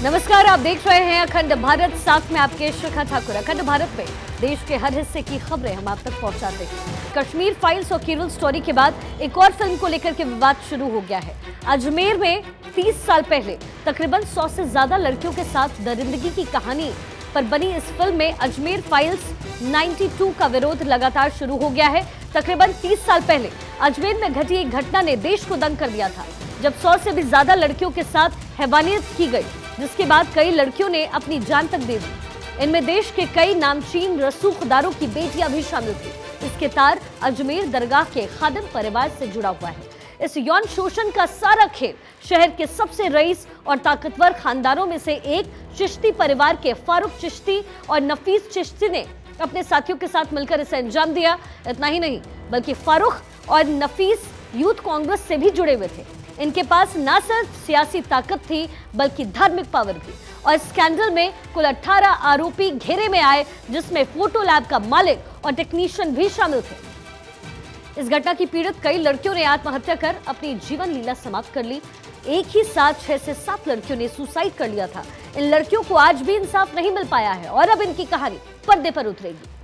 नमस्कार, आप देख रहे हैं अखंड भारत, साथ में आपके शिखा ठाकुर। अखंड भारत में देश के हर हिस्से की खबरें हम आप तक पहुंचाते हैं। कश्मीर फाइल्स और केरल स्टोरी के बाद एक और फिल्म को लेकर के विवाद शुरू हो गया है। अजमेर में 30 साल पहले तकरीबन 100 से ज्यादा लड़कियों के साथ दरिंदगी की कहानी पर बनी इस फिल्म में अजमेर फाइल्स 92 का विरोध लगातार शुरू हो गया है। तकरीबन 30 साल पहले अजमेर में घटी एक घटना ने देश को दंग कर दिया था, जब 100 से भी ज्यादा लड़कियों के साथ हैवानियत की गई, जिसके बाद कई लड़कियों ने अपनी जान तक दे दी। इनमें देश के कई नामचीन रसूखदारों की बेटियां भी शामिल थी। इसके तार अजमेर दरगाह के खादिम परिवार से जुड़ा हुआ है। इस यौन शोषण का सारा खेल शहर के सबसे रईस और ताकतवर खानदानों में से एक चिश्ती परिवार के फारूक चिश्ती और नफीस चिश्ती ने अपने साथियों के साथ मिलकर इसे अंजाम दिया। इतना ही नहीं, बल्कि फारूक और नफीस यूथ कांग्रेस से भी जुड़े हुए थे। इनके पास न सिर्फ सियासी ताकत थी, बल्कि धार्मिक पावर भी। और स्कैंडल में कुल 18 आरोपी घेरे में आए, जिसमें फोटो लैब का मालिक और टेक्नीशियन भी शामिल थे। इस घटना की पीड़ित कई लड़कियों ने आत्महत्या कर अपनी जीवन लीला समाप्त कर ली। एक ही साथ 6 से 7 लड़कियों ने सुसाइड कर लिया था। इन लड़कियों को आज भी इंसाफ नहीं मिल पाया है और अब इनकी कहानी पर्दे पर उतरेगी।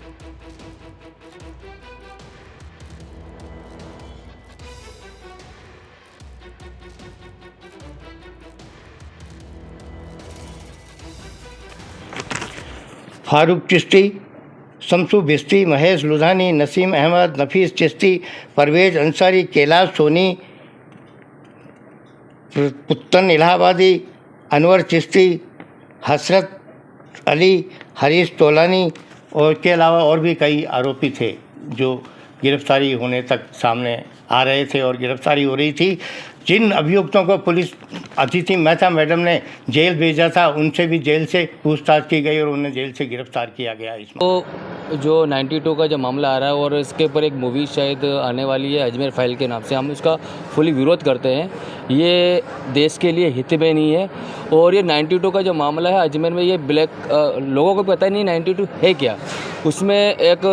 फारूक चिश्ती, शमसू बिश्ती, महेश लुधानी, नसीम अहमद, नफीस चिश्ती, परवेज अंसारी, कैलाश सोनी, पुत्तन इलाहाबादी, अनवर चिश्ती, हसरत अली, हरीश तोलानी और के अलावा और भी कई आरोपी थे जो गिरफ्तारी होने तक सामने आ रहे थे और गिरफ्तारी हो रही थी। जिन अभियुक्तों को पुलिस अतिथि मेहता मैडम ने जेल भेजा था, उनसे भी जेल से पूछताछ की गई और उन्हें जेल से गिरफ्तार किया गया। इसमें तो जो 92 का जो मामला आ रहा है और इसके ऊपर एक मूवी शायद आने वाली है अजमेर फाइल के नाम से, हम उसका फुली विरोध करते हैं। ये देश के लिए हित में नहीं है। और ये 92 का जो मामला है अजमेर में, ये ब्लैक लोगों को पता ही नहीं 92 है क्या, उसमें एक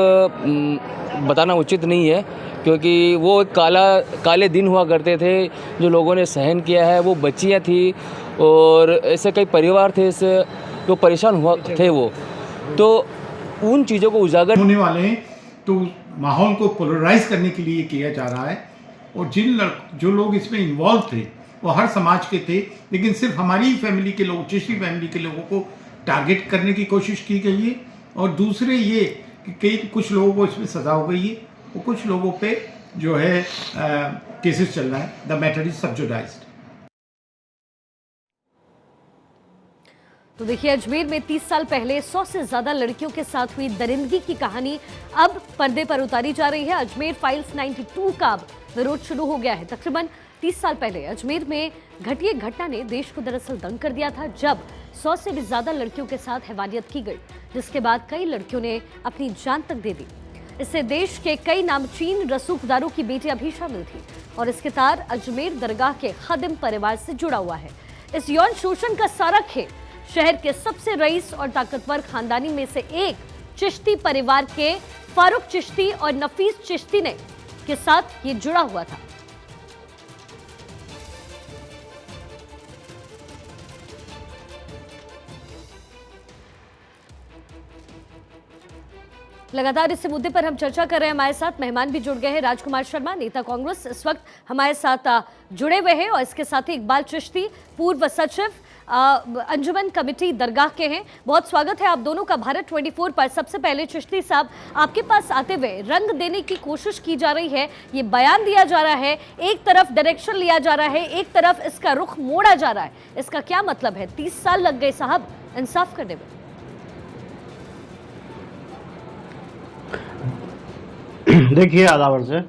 बताना उचित नहीं है, क्योंकि वो काले दिन हुआ करते थे जो लोगों ने सहन किया है। वो बच्चियाँ थी और ऐसे कई परिवार थे इससे जो परेशान हुआ थे। वो तो उन चीज़ों को उजागर होने वाले हैं, तो माहौल को पोलराइज करने के लिए किया जा रहा है। और जो लोग इसमें इन्वॉल्व थे वो हर समाज के थे, लेकिन सिर्फ हमारी फैमिली के लोग, चिश्ती फैमिली के लोगों को टारगेट करने की कोशिश की गई है। और दूसरे ये कि कुछ लोगों को इसमें सजा हो गई है और कुछ लोगों पे जो है केसेस चल रहा है। The matter is subjudiced. तो देखिए, अजमेर में 30 साल पहले 100 से ज्यादा लड़कियों के साथ हुई दरिंदगी की कहानी अब पर्दे पर उतारी जा रही है। अजमेर फाइल्स 92 का विरोध शुरू हो गया है। तकरीबन 30 साल पहले अजमेर में घटी एक घटना ने देश को दरअसल दंग कर दिया था, जब 100 से भी ज्यादा लड़कियों के साथ हैवानियत की गई, जिसके बाद कई लड़कियों ने अपनी जान तक दे दी। इससे देश के कई नामचीन रसूखदारों की बेटियां भी शामिल थी और इसके तार अजमेर दरगाह के खादिम परिवार से जुड़ा हुआ है। इस यौन शोषण का सारा खेल शहर के सबसे रईस और ताकतवर खानदानी में से एक चिश्ती परिवार के फारूक चिश्ती और नफीस चिश्ती ने के साथ ये जुड़ा हुआ था। लगातार इस मुद्दे पर हम चर्चा कर रहे हैं। हमारे साथ मेहमान भी जुड़ गए हैं। राजकुमार शर्मा, नेता कांग्रेस, इस वक्त हमारे साथ जुड़े हुए हैं और इसके साथ ही इकबाल चिश्ती, पूर्व सचिव अंजुमन कमेटी दरगाह के हैं। बहुत स्वागत है आप दोनों का भारत 24 पर। सबसे पहले चिश्ती साहब, आपके पास आते हुए रंग देने की कोशिश की जा रही है, ये बयान दिया जा रहा है, एक तरफ डायरेक्शन लिया जा रहा है, एक तरफ इसका रुख मोड़ा जा रहा है, इसका क्या मतलब है? 30 साल लग गए साहब इंसाफ करने में। देखिए, आदावर से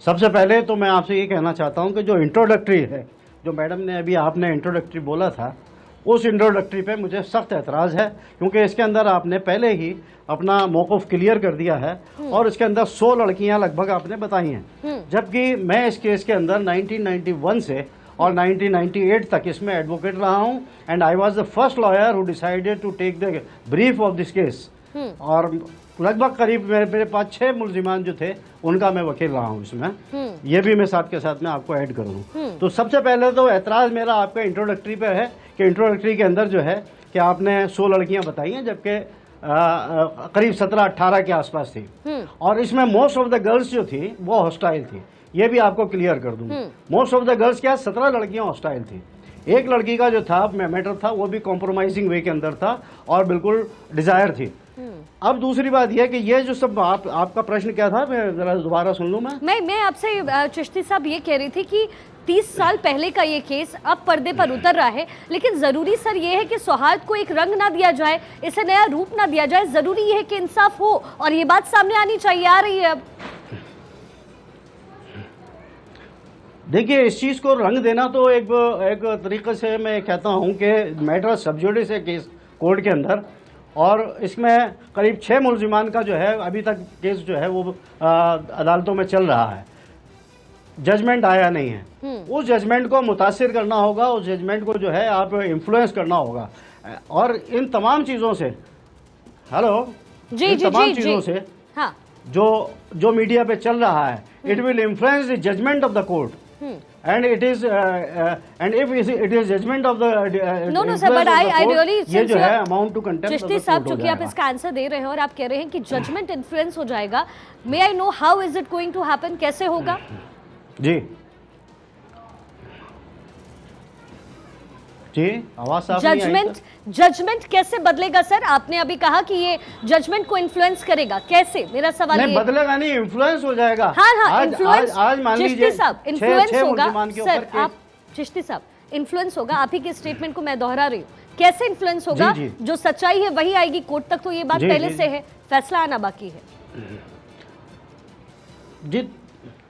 सबसे पहले तो मैं आपसे ये कहना चाहता हूँ कि जो इंट्रोडक्टरी है, जो मैडम ने अभी आपने इंट्रोडक्टरी बोला था, उस इंट्रोडक्टरी पे मुझे सख्त एतराज़ है, क्योंकि इसके अंदर आपने पहले ही अपना मौक़िफ़ क्लियर कर दिया है और इसके अंदर 100 लड़कियां लगभग आपने बताई हैं, जबकि मैं इस केस के अंदर 1991 से और 1998 तक इसमें एडवोकेट रहा हूं and I was the first lawyer who decided to take the brief of this case. और लगभग करीब मेरे पास 6 मुलजिमान जो थे उनका मैं वकील रहा हूँ इसमें, ये भी मैं साथ के साथ में आपको ऐड करूँ। तो सबसे पहले तो एतराज़ मेरा आपका इंट्रोडक्टरी पे है कि इंट्रोडक्टरी के अंदर जो है कि आपने 100 लड़कियां बताई हैं, जबकि करीब 17-18 के आसपास थी, और इसमें मोस्ट ऑफ द गर्ल्स जो थी वो हॉस्टाइल थी। ये भी आपको क्लियर कर दूं, मोस्ट ऑफ द गर्ल्स क्या 17 लड़कियां हॉस्टाइल थी। एक लड़की का जो था मैटर था वो भी कॉम्प्रोमाइजिंग वे के अंदर था और बिल्कुल डिजायर थी। अब दूसरी बात यह कि ये जो सब आपका प्रश्न क्या था, मैं जरा दोबारा सुन लूं। मैं आपसे चिश्ती साहब ये कह रही थी कि 30 साल पहले का ये केस अब पर्दे पर उतर रहा है, लेकिन जरूरी सर ये है कि सौहार्द को एक रंग ना दिया जाए, इसे नया रूप ना दिया जाए। जरूरी ये है कि इंसाफ हो और ये बात सामने आनी चाहिए, आ रही है अब। देखिए, इस चीज़ को रंग देना तो एक तरीके से मैं कहता हूं कि मैटर सब जुडिस है केस कोर्ट के अंदर, और इसमें करीब 6 मुलजिमान का जो है अभी तक केस जो है वो अदालतों में चल रहा है, जजमेंट आया नहीं है। उस जजमेंट को मुतासिर करना होगा, उस जजमेंट को जो है आप इन्फ्लुएंस करना होगा, और इन तमाम चीज़ों से तमाम चीज़ों से हाँ। जो मीडिया पे चल रहा है, it will influence the judgment of the court, and it is and if it is judgment of the no sir, but I really ये जो है amount to contempt चिश्ती साहब, चूंकि आप इसका आंसर दे रहे हैं और आप कह रहे हैं कि जजमेंट इन्फ्लुएंस हो जाएगा, may I know how is it going to happen, कैसे होगा? जी जी, आवाज साफ नहीं आई। जजमेंट कैसे बदलेगा सर? आपने अभी कहा कि ये जजमेंट को इन्फ्लुएंस करेगा, कैसे? मेरा सवाल नहीं, बदलेगा नहीं, इन्फ्लुएंस हो जाएगा। हाँ, इन्फ्लुएंस। आज मान लीजिए साहब, इन्फ्लुएंस होगा सर, आप चिश्ती साहब, इन्फ्लुएंस होगा। आप ही के स्टेटमेंट को मैं दोहरा रही हूँ, कैसे इन्फ्लुएंस होगा? जो सच्चाई है वही आएगी कोर्ट तक, तो ये बात पहले से है, फैसला आना बाकी है जी।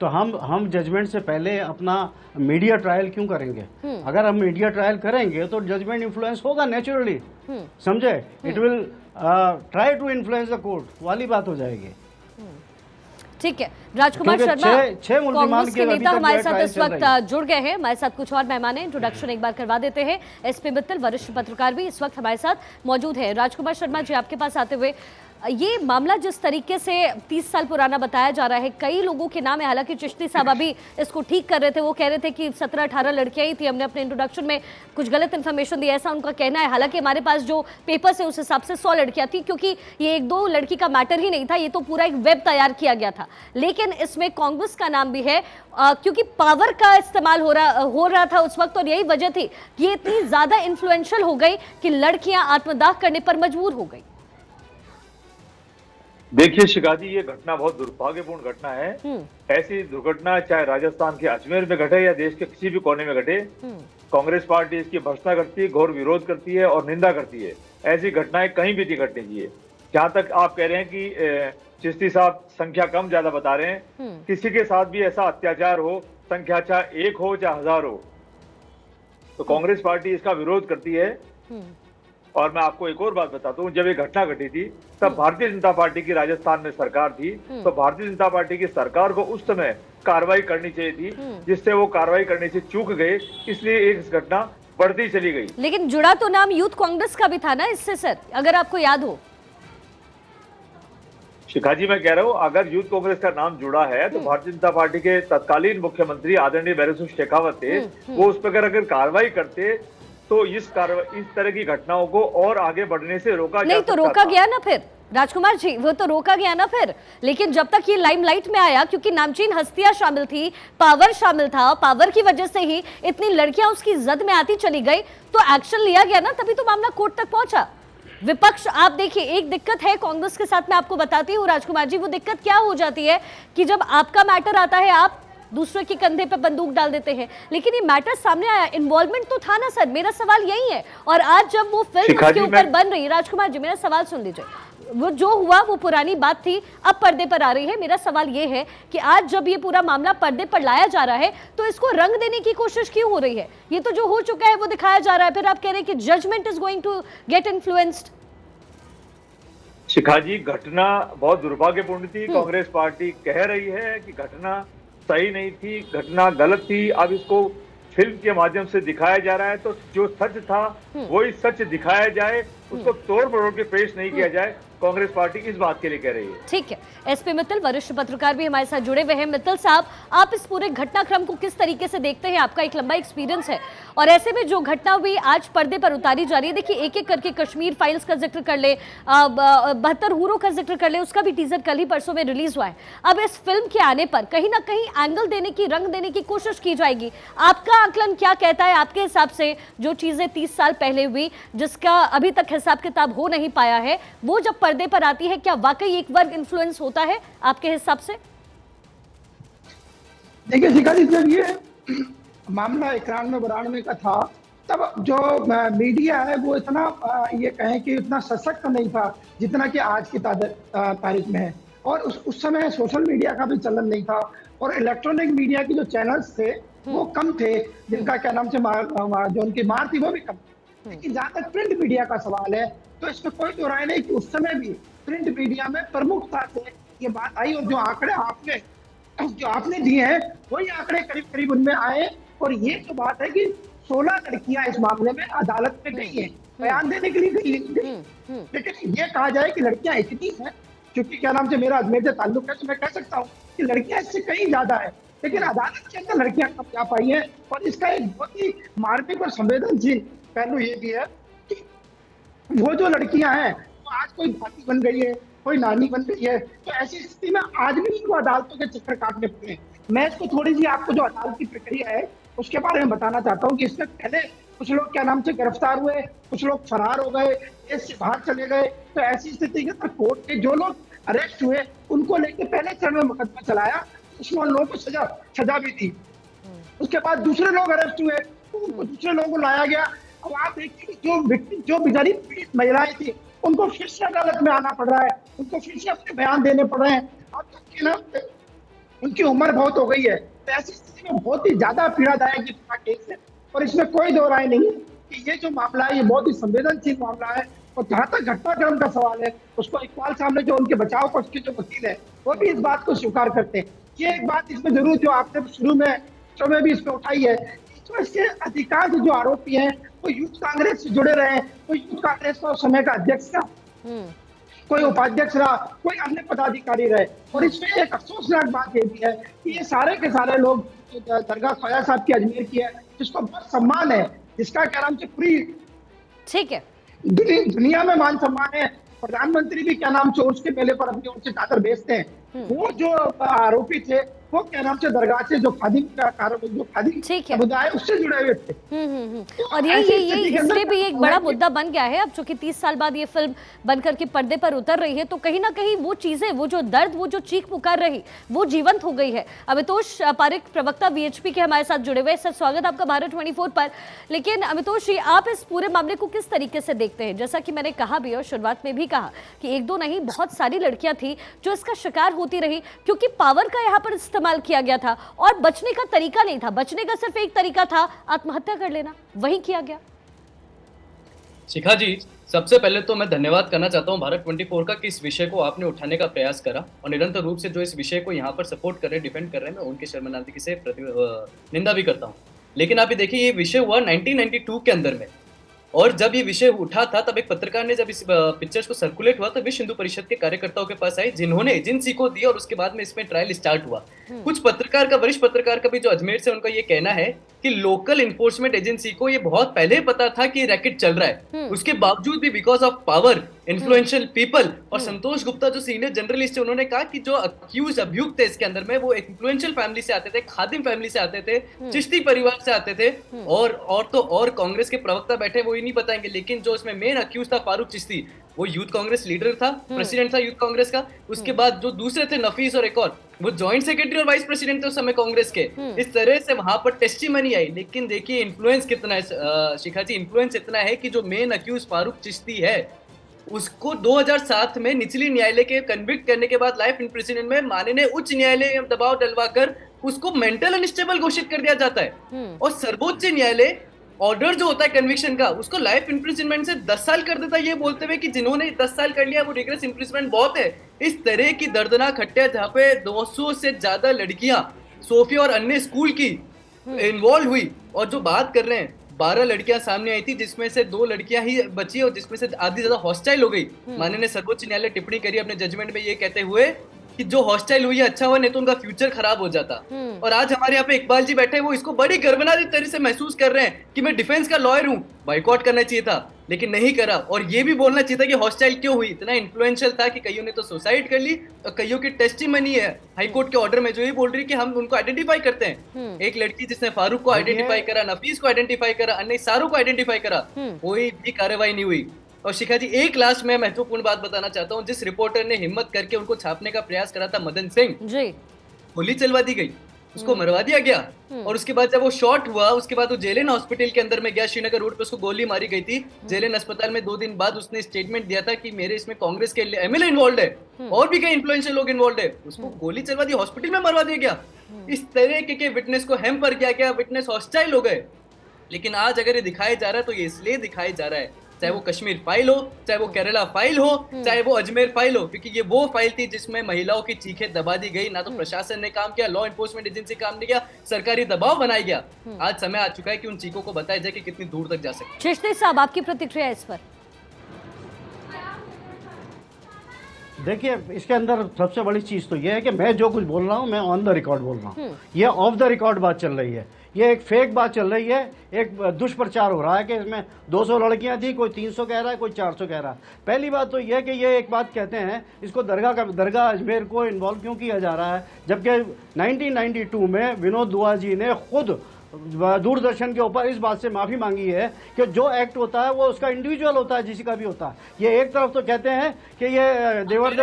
तो हम जजमेंट से पहले अपना मीडिया ट्रायल क्यों करेंगे? अगर हम मीडिया ट्रायल करेंगे तो जजमेंट इन्फ्लुएंस होगा नेचुरली, समझे? It will try to influence the court वाली बात हो जाएगी। ठीक है, राजकुमार शर्मा कांग्रेस के नेता हमारे साथ इस वक्त जुड़ गए हैं। हमारे साथ कुछ और मेहमान हैं, इंट्रोडक्शन एक बार करवा देते हैं। एसपी मित्तल, वरिष्ठ पत्रकार, भी इस वक्त हमारे साथ मौजूद है। राजकुमार शर्मा जी, आपके पास आते हुए, ये मामला जिस तरीके से 30 साल पुराना बताया जा रहा है, कई लोगों के नाम है, हालांकि चिश्ती साहब अभी इसको ठीक कर रहे थे, वो कह रहे थे कि 17-18 लड़कियां ही थी, हमने अपने इंट्रोडक्शन में कुछ गलत इन्फॉर्मेशन दी, ऐसा उनका कहना है। हालांकि हमारे पास जो पेपर्स है उस हिसाब से 100 लड़कियां थी, क्योंकि ये 1-2 लड़की का मैटर ही नहीं था, ये तो पूरा एक वेब तैयार किया गया था। लेकिन इसमें कांग्रेस का नाम भी है, क्योंकि पावर का इस्तेमाल हो रहा था उस वक्त, और यही वजह थी कि ये इतनी ज्यादा इन्फ्लुएंशियल हो गई कि लड़कियां आत्मदाह करने पर मजबूर हो गई। देखिए शिखा जी, ये घटना बहुत दुर्भाग्यपूर्ण घटना है। ऐसी दुर्घटना चाहे राजस्थान के अजमेर में घटे या देश के किसी भी कोने में घटे, कांग्रेस पार्टी इसकी भर्त्सना करती है, घोर विरोध करती है और निंदा करती है। ऐसी घटनाएं कहीं भी नहीं घटनी चाहिए। जहां तक आप कह रहे हैं कि चिश्ती साहब संख्या कम ज्यादा बता रहे हैं, किसी के साथ भी ऐसा अत्याचार हो, संख्या चाहे 1 हो चाहे 1000 हो, तो कांग्रेस पार्टी इसका विरोध करती है। और मैं आपको एक और बात बताता हूँ, जब ये घटना घटी थी तब भारतीय जनता पार्टी की राजस्थान में सरकार थी, तो भारतीय जनता पार्टी की सरकार को उस समय कार्रवाई करनी चाहिए थी, जिससे वो कार्रवाई करने से चूक गए, इसलिए एक घटना बढ़ती चली गई। लेकिन जुड़ा तो नाम यूथ कांग्रेस का भी था ना इससे सर, अगर आपको याद हो। शिखा जी, मैं कह रहा हूँ, अगर यूथ कांग्रेस का नाम जुड़ा है तो भारतीय जनता पार्टी के तत्कालीन मुख्यमंत्री आदरणीय बैरिस्टर शेखावत थे, वो उस पर अगर कार्रवाई करते तो इस तरह की घटनाओं को और आगे बढ़ने से रोका नहीं, तो रोका गया ना फिर राजकुमार जी, वो तो रोका गया ना फिर। लेकिन जब तक ये लाइमलाइट में आया, क्योंकि नामचीन हस्तियां शामिल थी, पावर शामिल था, पावर की वजह से ही इतनी लड़कियां उसकी जद में आती चली गई, तो एक्शन लिया गया ना, तभी तो मामला कोर्ट तक पहुंचा। विपक्ष, आप देखिए, एक दिक्कत है कांग्रेस के साथ, मैं आपको बताती हूँ राजकुमार जी, वो दिक्कत क्या हो जाती है कि जब आपका मैटर आता है, आप दूसरे के कंधे पे बंदूक डाल देते हैं। लेकिन ये मैटर सामने आया, इन्वॉल्वमेंट तो था ना सर, मेरा सवाल यही है। और आज जब वो फिल्म उसके ऊपर बन रही है, राजकुमार जी मेरा सवाल सुन लीजिए, वो जो हुआ वो पुरानी बात थी, अब पर्दे पर आ रही है। मेरा सवाल ये है कि आज जब ये पूरा मामला पर्दे पर लाया जा रहा है, तो इसको रंग देने की कोशिश क्यों हो रही है? ये तो जो हो चुका है वो दिखाया जा रहा है, फिर आप कह रहे हैं कि judgment is going to get influenced. Shikha ji, घटना बहुत दुर्भाग्यपूर्ण थी। कांग्रेस पार्टी कह रही है कि घटना सही नहीं थी, घटना गलत थी। अब इसको फिल्म के माध्यम से दिखाया जा रहा है, तो जो सच था वही सच दिखाया जाए, उसको तोड़ मरोड़ के पेश नहीं किया जाए। कांग्रेस पार्टी इस बात के लिए कह रही है। ठीक है, एसपी मित्तल वरिष्ठ पत्रकार भी हमारे साथ जुड़े हुए हैं। मित्तल साहब, आप इस पूरे घटनाक्रम को किस तरीके से देखते हैं? आपका एक लंबा एक्सपीरियंस है और ऐसे में जो घटना हुई आज पर्दे पर उतारी जा रही है, देखिए एक एक करके कश्मीर फाइल्स का जिक्र कर ले, 72 हूरों का जिक्र कर ले, उसका भी टीजर कल ही परसों में रिलीज हुआ है। अब इस फिल्म के आने पर कहीं ना कहीं एंगल देने की, रंग देने की कोशिश की जाएगी। आपका आकलन क्या कहता है? आपके हिसाब से जो चीजें 30 साल पहले हुई, जिसका अभी तक हिसाब किताब हो नहीं पाया है, वो जब पर्दे पर आती है, क्या वाकई एक वर्ग इन्फ्लुएंस होता है आपके हिसाब से? देखिए शिखा जी, जब ये मामला 91-92 का था, तब जो मीडिया है वो इतना ये कहें कि इतना सशक्त नहीं था जितना कि आज की तारीख में है। और उस समय सोशल मीडिया का भी चलन नहीं था और इलेक्ट्रॉनिक मीडिया की जो चैनल्स थे वो कम थे, जिनका क्या नाम से जो उनकी मार थी वो भी कम। लेकिन जहाँ तक प्रिंट मीडिया का सवाल है तो इसमें कोई दो राय नहीं कि उस समय भी प्रिंट मीडिया में प्रमुखता से ये बात आई और जो आंकड़े आपने दिए हैं वही आंकड़े करीब करीब उनमें आए। और ये तो बात है कि 16 लड़कियां इस मामले में अदालत में गई हैं, बयान देने के लिए गई। लेकिन ये कहा जाए कि लड़कियां इतनी हैं, क्योंकि क्या नाम से मेरा अजमेर से ताल्लुक है तो मैं कह सकता हूँ कि लड़कियां इससे कहीं ज्यादा है, लेकिन अदालत के अंदर लड़कियां कब जा पाई हैं। और इसका एक बहुत ही मार्मिक और संवेदनशील पहलू ये भी है कि वो जो लड़कियां हैं वो आज कोई भाती बन गई है, कोई नानी बन गई है, तो ऐसी स्थिति में आज भी इनको अदालतों के चक्कर काटने पड़े हैं। मैं इसको थोड़ी सी आपको जो अदालत की प्रक्रिया है उसके बारे में बताना चाहता हूँ कि इससे पहले कुछ लोग क्या नाम से गिरफ्तार हुए, कुछ लोग फरार हो गए, देश से बाहर चले गए। तो ऐसी स्थिति के अंदर कोर्ट के जो लोग अरेस्ट हुए उनको लेकर पहले चरण में मुकदमा चलाया, उसमें उन लोगों को सजा भी दी। उसके बाद दूसरे लोग अरेस्ट हुए तो उनको दूसरे लोगों को लाया गया। अब आप देखिए जो बेचारी पीड़ित महिलाएं थी उनको फिर से अदालत में आना पड़ रहा है, उनको फिर से अपने बयान देने पड़ रहे हैं। अब तक ना उनकी उम्र बहुत हो गई है, तो ऐसी स्थिति में बहुत ही ज्यादा पीड़ादायक ये पूरा केस है। और इसमें कोई दो राय नहीं है कि ये जो मामला है ये बहुत ही संवेदनशील मामला है। और जहाँ तक घटनाक्रम का सवाल है उसको इकबाल सामने जो उनके बचाव पक्ष के जो वकील है वो भी इस बात को स्वीकार करते हैं। ये एक बात इसमें जरूर जो आपने शुरू में भी इसमें उठाई है, तो इसके अधिकांश जो आरोपी हैं वो यूथ कांग्रेस से जुड़े रहे हैं। कोई यूथ कांग्रेस का उस समय का अध्यक्ष था, कोई उपाध्यक्ष रहा, कोई अन्य पदाधिकारी रहे। और इसमें एक अफसोसनाक बात ये भी है कि ये सारे के सारे लोग दरगाह ख्वाजा साहब की अजमेर की है, जिसको बहुत सम्मान है, जिसका क्या नाम से पूरी ठीक है दुनिया में मान सम्मान है। प्रधानमंत्री भी क्या नाम से उसके मेले पर अपनी ओर से चादर बेचते हैं। वो जो आरोपी थे वो क्या नाम से दरगाह से जो खादिम का जो खादिम समुदाय उससे जुड़े हुए थे। और ये इसलिए भी एक बड़ा मुद्दा बन गया है अब, चूंकि 30 साल बाद ये फिल्म बनकर के पर्दे पर उतर रही है, तो कहीं ना कहीं वो चीजें, वो जो दर्द, वो जो चीख पुकार रही, वो जीवंत हो गई है। अमितोष पारिक, प्रवक्ता वीएचपी के हमारे साथ जुड़े हुए। सर, स्वागत आपका भारत 24 पर। लेकिन अमितोष जी, आप इस पूरे मामले को किस तरीके से देखते हैं? जैसा कि मैंने कहा भी और शुरुआत में भी कहा कि एक दो नहीं, बहुत सारी लड़कियां थी जो इसका शिकार होती रही, क्योंकि पावर का यहाँ पर इस्तेमाल किया गया था और बचने का तरीका नहीं था। बचने का सिर्फ एक तरीका था, आत्महत्या कर लेना, वही किया गया। शिखा जी, सबसे पहले तो मैं धन्यवाद करना चाहता हूं भारत 24 का कि इस विषय को आपने उठाने का प्रयास करा और निरंतर रूप से जो इस विषय को यहाँ पर सपोर्ट कर रहे, डिफेंड कर रहे हैं, मैं उनकी शर्मनादगी से निंदा भी करता हूँ। लेकिन आप देखिए, ये विषय हुआ 1992 के अंदर में, और जब ये विषय उठा था तब एक पत्रकार ने, जब इस पिक्चर्स को सर्कुलेट हुआ तो विश्व हिंदू परिषद के कार्यकर्ताओं के पास आए, जिन्होंने एजेंसी को दिया और उसके बाद में इसमें ट्रायल स्टार्ट हुआ। कुछ पत्रकार का, वरिष्ठ पत्रकार का भी जो अजमेर से, उनका ये कहना है कि लोकल इन्फोर्समेंट एजेंसी को ये बहुत पहले पता था कि रैकेट चल रहा है, उसके बावजूद भी because of power, influential people, और संतोष गुप्ता जो सीनियर जर्नलिस्ट है, उन्होंने कहा कि जो अक्यूज, अभियुक्त थे इसके अंदर में, वो इन्फ्लुएंशियल फैमिली से आते थे, खादिम फैमिली से आते थे, चिश्ती परिवार से आते थे। और कांग्रेस के प्रवक्ता बैठे वो ही नहीं बताएंगे, लेकिन जो इसमें मेन अक्यूज था फारूक चिश्ती, वो यूथ कांग्रेस लीडर था, प्रेसिडेंट था यूथ कांग्रेस का। उसके बाद जो दूसरे थे नफीस और एक और, वो जॉइंट सेक्रेटरी और वाइस प्रेसिडेंट थे उस समय कांग्रेस के। इस तरह से वहां पर टेस्टिमनी आई। लेकिन देखिए इन्फ्लुएंस कितना है शिखा जी, इन्फ्लुएंस इतना है कि जो मेन अक्यूज फारूक चिश्ती है, उसको 2007 में निचली न्यायालय के कन्विक्ट करने के बाद लाइफ इम्प्रिजनमेंट में माननीय उच्च न्यायालय में दबाव डलवाकर उसको मेंटल अनस्टेबल घोषित कर दिया जाता है। और सर्वोच्च न्यायालय ऑर्डर जो होता है कन्विक्शन का, उसको लाइफ इम्प्रिजनमेंट से 10 साल कर देता है, ये बोलते हुए कि जिन्होंने 10 साल कर लिया वो रिग्रेस इम्प्रिजनमेंट बहुत है। इस तरह की दर्दनाक हत्या जहाँ पे 200 से ज्यादा लड़कियां सोफिया और अन्य स्कूल की इन्वॉल्व हुई, और जो बात कर रहे हैं 12 लड़कियां सामने आई थी, जिसमें से 2 लड़कियां ही बची और जिसमें से आधी ज्यादा हॉस्टाइल हो गई। माननीय सर्वोच्च न्यायालय टिप्पणी करी अपने जजमेंट में ये कहते हुए कि जो हॉस्टाइल हुई है अच्छा हुआ, नहीं तो उनका फ्यूचर खराब हो जाता। और आज हमारे यहाँ पे इकबाल जी बैठे हैं, वो इसको बड़ी गर्वनारी तरह से महसूस कर रहे हैं कि मैं डिफेंस का लॉयर हूँ, बाइकआउट करना चाहिए था लेकिन नहीं करा। और ये भी बोलना चाहिए था कि हॉस्टाइल क्यों हुई, इतना इन्फ्लुएंशियल था कि कईयों ने तो सुसाइड कर ली और कईयों की टेस्टिमनी है हाईकोर्ट के ऑर्डर में जो ये बोल रही है कि हम उनको आइडेंटिफाई करते हैं। एक लड़की जिसने फारूक को आइडेंटिफाई करा, नफीस को आइडेंटिफाई करा, अन्य सारों को आइडेंटिफाई करा, कोई भी कार्रवाई नहीं हुई। और शिखा जी, एक लास्ट में महत्वपूर्ण बात बताना चाहता हूँ, जिस रिपोर्टर ने हिम्मत करके उनको छापने का प्रयास करा था मदन सिंह जी, गोली चलवा दी गई, उसको मरवा दिया गया। और उसके बाद जब वो शॉट हुआ, उसके बाद वो जेलिन हॉस्पिटल के अंदर में गया, श्रीनगर रोड पे उसको गोली मारी गई थी। जेलिन अस्पताल में 2 दिन बाद उसने स्टेटमेंट दिया था कि मेरे इसमें कांग्रेस के एमएलए इन्वॉल्व है और भी कई इन्फ्लुएंशियल लोग इन्वॉल्व है। उसको गोली चलवा दी, हॉस्पिटल में मरवा दिया गया। इस तरह के विटनेस को हैम्पर किया गया, विटनेस हॉस्टाइल हो गए। लेकिन आज अगर ये दिखाया जा रहा है तो ये इसलिए दिखाया जा रहा है, चाहे वो कश्मीर फाइल हो, चाहे वो केरला फाइल हो, चाहे वो अजमेर फाइल हो, क्योंकि ये वो फाइल थी जिसमें महिलाओं की चीखें दबा दी गई। ना तो प्रशासन ने काम किया, लॉ एनफोर्समेंट एजेंसी काम नहीं किया, सरकारी दबाव बनाया गया। आज समय आ चुका है कि उन चीखों को बताया जाए कि कितनी दूर तक जा सकते। चिश्ती साहब, आपकी प्रतिक्रिया इस पर? देखिए, इसके अंदर सबसे बड़ी चीज़ तो ये है कि मैं जो कुछ बोल रहा हूँ मैं ऑन द रिकॉर्ड बोल रहा हूँ। ये ऑफ द रिकॉर्ड बात चल रही है, ये एक फेक बात चल रही है, एक दुष्प्रचार हो रहा है कि इसमें 200 लड़कियां थी, कोई 300 कह रहा है, कोई 400 कह रहा है। पहली बात तो ये कि ये एक बात कहते हैं, इसको दरगाह अजमेर को इन्वॉल्व क्यों किया जा रहा है, जबकि 1992 में विनोद दुआ जी ने खुद दूरदर्शन के ऊपर इस बात से माफ़ी मांगी है कि जो एक्ट होता है वो उसका इंडिविजुअल होता है, जिसी का भी होता है। ये एक तरफ तो कहते हैं कि ये they were the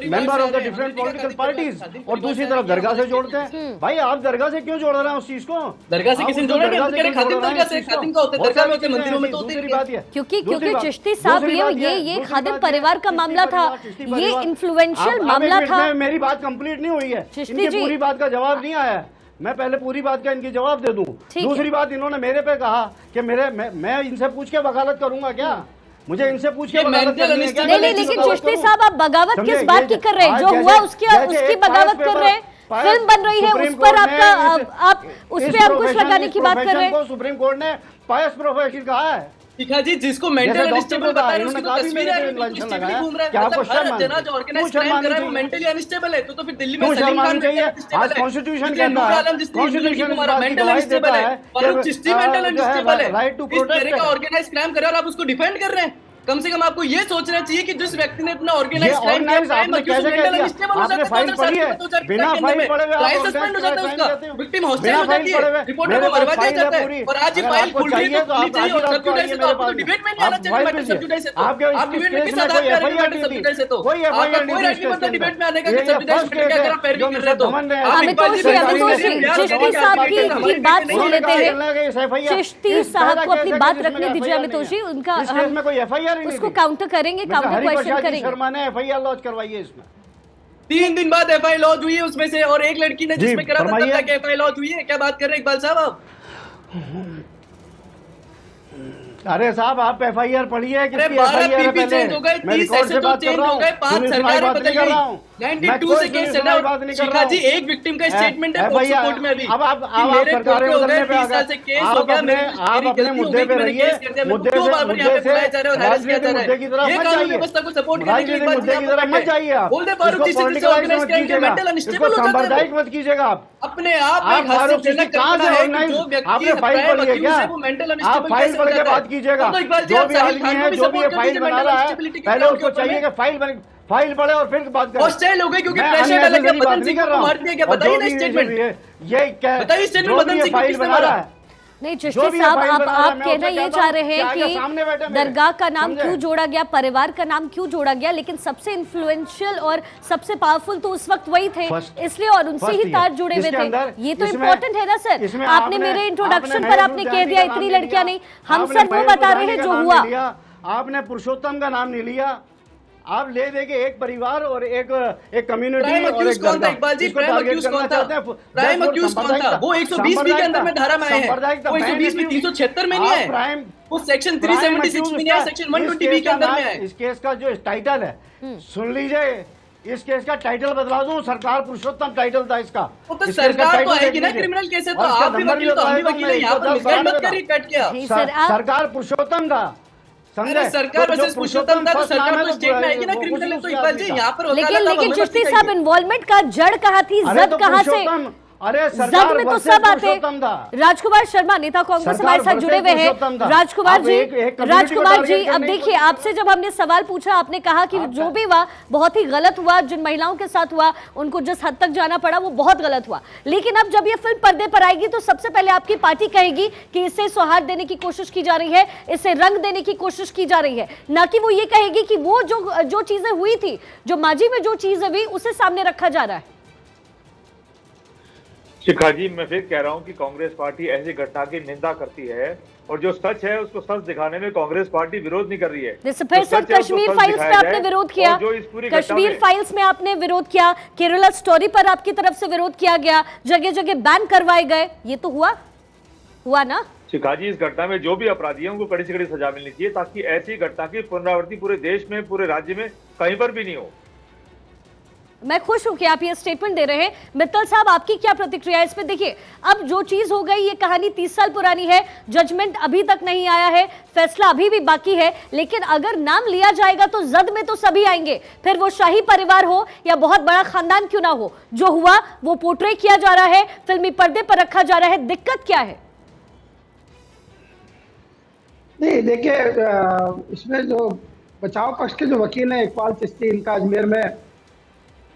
member of the different political parties, और दूसरी तरफ दरगाह से जोड़ते हैं। भाई आप दरगाह से क्यों जोड़ रहे हैं उस चीज को? दरगाह से किसी ने जोड़ा नहीं, दूसरी बात है क्योंकि चिश्ती साहब ये खादिम परिवार का मामला था, ये इन्फ्लुएंशियल मामला था। मेरी बात कंप्लीट नहीं हुई है, इनकी पूरी बात का जवाब नहीं आया है। मैं पहले पूरी बात का इनकी जवाब दे दूं। दूसरी बात, इन्होंने मेरे पे कहा कि मैं इनसे पूछ के वकालत करूंगा क्या? मुझे इनसे पूछ के वकालत करनी है क्या? नहीं, लेकिन चिश्ती साहब आप बगावत किस बात की कर रहे हैं? जो हुआ उसकी बगावत कर रहे हैं, फिल्म बन रही है उस पर आप उस पर अंकुश लगाने की बात कर रहे हैं। सुप्रीम कोर्ट ने पायस प्रोफेशन कहा है। शिखा जी, जिसको मेंटल अनस्टेबल बता रहे हैं उसकी तो तस्वीर है, घूम रहा है, मतलब हर जना जो ऑर्गेनाइज क्राइम कर रहा है वो मेंटली अनस्टेबल है। तो फिर दिल्ली में सलीम खान आज कॉन्स्टिट्यूशन कहता है, कॉन्स्टिट्यूशन मेंटल अनस्टेबल है, फारूक चिश्ती मेंटल अनस्टेबल है, राइट टू इस तरह का ऑर्गेनाइज क्राइम कर रहा है और आप उसको डिफेंड कर रहे हैं। कम से कम आपको ये सोचना चाहिए कि जिस व्यक्ति ने इतना ऑर्गेनाइज क्राइम किया है, आपने कैसे किया? आपने फाइल पढ़ी है? बिना फाइल पढ़े हुए आप सस्पेंड हो जाता है, उसका विक्टिम हॉस्टाइल हो जाती है, रिपोर्टर को मरवा दिया जाता है। और आज ये फाइल खुल रही है तो चाहिए और सब्जुडाइज से तो आपको डिबेट में नहीं आना चाहिए। मैटर सब्जुडाइज से तो आप डिबेट में किस आधार पे आ रहे हैं? सब्जुडाइज से तो आपका कोई राइट नहीं बनता डिबेट में आने का कि सब्जुडाइज में क्या कर पैरवी कर रहे तो। चिश्ती साहब की बात सुन लेते हैं। चिश्ती साहब को अपनी बात रखने दीजिए अमितोषी, उनका उसको काउंटर करेंगे, काउंटर क्वेश्चन करेंगे। शर्मा ने एफआईआर लॉन्च करवाई है इसमें। 3 दिन बाद एफआईआर लॉन्च हुई है उसमें से, और एक लड़की ने जिसमें करा था तब तक एफआईआर लॉन्च हुई है। क्या बात कर रहे हैं इकबाल साहब आप? अरे साहब, आप एफआईआर पढ़िए। अरे 12 पीपी चेंज हो गए, 30 ऐसे तो चेंज हो गए, 5 सरकारें बदल गई, 92 से केस चला। शिखा जी, एक विक्टिम का स्टेटमेंट है पोक्सो कोर्ट में अभी। अब आप सरकारें बदलने पे आ गए। आप अपने मुद्दे पे रहिए, मुद्दे से मुद्दे की तरफ मत जाइए, व्यवस्था को सपोर्ट करने की मुद्दे की तरफ मत जाइए। आप बोल दे फारूक चिश्ती से ऑर्गेनाइज क्राइम के मेंटल अनस्टेबल हो जाता है, मत कीजिएगा। आप अपने आप एक हास्यजनक कल्पना है कि जो व्यक्ति फाइल पढ़ लिया क्या? वो मेंटल आप अनस्टेबल फाइल पढ़ के बात कीजिएगा। जो भी आदमी है, जो भी फाइल बना रहा है, पहले उसको चाहिए कि फाइल पढ़े और फिर बात करें। हॉस्टाइल हो गई क्योंकि प्रेशर डाला गया, मदन सिंह को मार दिया गया। बताइए ना स्टेटमेंट, ये क्या बताइए स्टेटमेंट मदन सिंह फाइल बना रहा है। नहीं चिश्ती साहब, आप कहना ये चाह रहे हैं कि दरगाह का नाम क्यों जोड़ा गया, परिवार का नाम क्यों जोड़ा गया, लेकिन सबसे इन्फ्लुएंशियल और सबसे पावरफुल तो उस वक्त वही थे, इसलिए और उनसे ही तार जुड़े हुए थे। ये तो इम्पोर्टेंट है ना सर। आपने मेरे इंट्रोडक्शन पर आपने कह दिया इतनी लड़कियां नहीं, हम सर वो बता रहे हैं जो हुआ। आपने पुरुषोत्तम का नाम नहीं लिया, आप ले देंगे एक परिवार और एक कम्युनिटी और एक कौन था इकबाल जी? प्राइम अक्यूज कौन था? प्राइम अक्यूज कौन था? वो 120 बी के अंदर में धारा में आए हैं, वो 120 बी 376 में नहीं है, वो सेक्शन 376 में नहीं है, सेक्शन 120 बी के अंदर में है। इस केस का जो टाइटल है सुन लीजिए, इस केस का टाइटल बदला दूं, सरकार पुरुषोत्तम टाइटल था इसका। वो तो इस केस का सरकार तो टाइटल आएगी ना देख लीजिए। क्रिमिनल केस है, तो और इसका आप भी नंबर वकील तो हम भी बताया वकील है, यहाँ पर 10 मिसगाइड मत करिए कट क्या। नहीं सर, आप सरकार पुरुषोत्तम का अरे सरकार जो वर्सेस पुरुषोत्तम था, तो फर्स्ट सरकार नाम है तो स्टेट में आएगी ना वो क्रिमिनल है, उसी तो इकबाल जी आदमी का। यहाँ पर लेकिन वकालत आप हमें मत चिश्ती साहब, सिखाइए। इन्वॉल्वमेंट का जड़ कहाँ थी, अरे जद तो कहाँ से? पुरुषोत्तम, अरे जद सरकार में तो वर्सेस सब आते। पुरुषोत्तम था। राजकुमार शर्मा नेता कांग्रेस सरकार हमारे साथ जुड़े हुए पुरुषोत्तम हैं। था। राजकुमार आप जी, एक community को राजकुमार target जी, अब करने की देखिए, कोशिश आपसे जब हमने सवाल पूछा, आपने कहा कि जो भी हुआ बहुत ही गलत हुआ, जिन महिलाओं के साथ हुआ उनको जिस हद तक जाना पड़ा वो बहुत गलत हुआ। लेकिन अब जब ये फिल्म पर्दे पर आएगी तो सबसे पहले आपकी पार्टी कहेगी कि इसे सौहार्द देने की कोशिश की जा रही है, इसे रंग देने की कोशिश की जा रही है, ना कि वो ये कहेगी कि वो जो चीजें हुई थी, जो माजी में जो चीजें हुई उसे सामने रखा जा रहा है। शिखा जी, मैं फिर कह रहा हूं कि कांग्रेस पार्टी ऐसी घटना की निंदा करती है और जो सच है उसको सच दिखाने में कांग्रेस पार्टी विरोध नहीं कर रही है। जैसे फिर जो सर सच है, उसको कश्मीर सच फाइल्स दिखाया में आपने जाए विरोध किया, और जो इस पूरी घटना कश्मीर में- फाइल्स में आपने विरोध किया, केरला स्टोरी पर आपकी तरफ से विरोध किया गया, जगह जगह बैन करवाए गए, ये तो हुआ ना? शिखा जी, इस घटना में जो भी अपराधी हैं उनको कड़ी से कड़ी सजा मिलनी चाहिए ताकि ऐसी घटना की पुनरावृत्ति पूरे देश में, पूरे राज्य में कहीं पर भी नहीं हो। मैं खुश हूं कि आप ये स्टेटमेंट दे रहे हैं। मित्तल साहब, आपकी क्या प्रतिक्रिया है इस पे? देखिए, अब जो चीज हो गई, ये कहानी 30 साल पुरानी है, जजमेंट अभी तक नहीं आया है, फैसला अभी भी बाकी है, लेकिन अगर नाम लिया जाएगा तो जद में तो सभी आएंगे, फिर वो शाही परिवार हो या बहुत बड़ा खानदान क्यों ना हो, जो हुआ वो पोर्ट्रे किया जा रहा है, फिल्मी पर्दे पर रखा जा रहा है। दिक्कत क्या है? नहीं, देखिए, इसमें जो बचाव पक्ष के जो वकील हैं इकबाल चिश्ती, इनका अजमेर में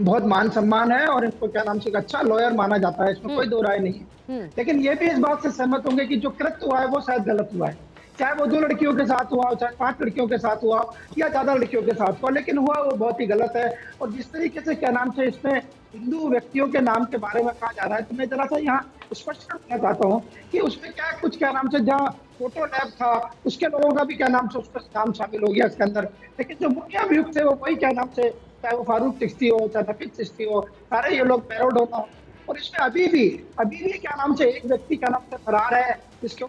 बहुत मान सम्मान है और इनको क्या नाम से एक अच्छा लॉयर माना जाता है, इसमें कोई दो राय नहीं है। लेकिन ये भी इस बात से सहमत होंगे कि जो कृत्य हुआ है वो शायद गलत हुआ है, चाहे वो 2 लड़कियों के साथ हुआ, चाहे 5 लड़कियों के साथ हुआ या ज्यादा लड़कियों के साथ हुआ, लेकिन हुआ वो बहुत ही गलत है। और जिस तरीके से क्या नाम से इसमें हिंदू व्यक्तियों के नाम के बारे में कहा जा रहा है, तो मैं जरा सा यहाँ स्पष्ट करना चाहता हूँ कि उसमें क्या कुछ क्या नाम से जहाँ फोटो लैब था उसके लोगों का भी क्या नाम से उसका नाम शामिल हो गया इसके अंदर, लेकिन जो मुख्य अभियुक्त थे वो वही क्या नाम से, चाहे वो फारूक चिश्ती हो, चाहे नफीस चिश्ती हो, सारे ये लोग पैरोडोना हो। और इसमें अभी भी क्या नाम से एक व्यक्ति क्या नाम से फरार है, जिसके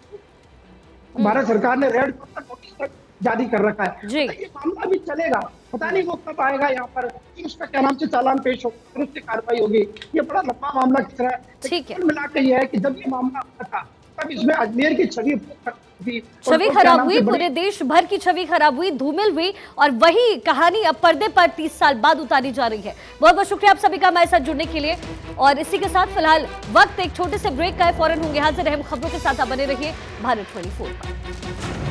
भारत सरकार ने रेड कॉर्नर नोटिस तक जारी कर रखा है। जी। तो ये मामला भी चलेगा, पता नहीं वो कब आएगा यहाँ पर, कि उसका क्या नाम से चालान पेश होगा, फिर उसकी कार्रवाई होगी। ये बड़ा लंबा मामला खिंच रहा है। ठीक है। कुल मिला के ये है कि जब ये मामला हुआ था तब इसमें अजमेर की छवि थी, छवि खराब हुई, पूरे देश भर की छवि खराब हुई, धूमिल हुई, और वही कहानी अब पर्दे पर 30 साल बाद उतारी जा रही है। बहुत बहुत शुक्रिया आप सभी का हमारे साथ जुड़ने के लिए। और इसी के साथ फिलहाल वक्त एक छोटे से ब्रेक का है, फौरन होंगे हाजिर। अहम खबरों के साथ आप बने रहिए भारत 24 पर।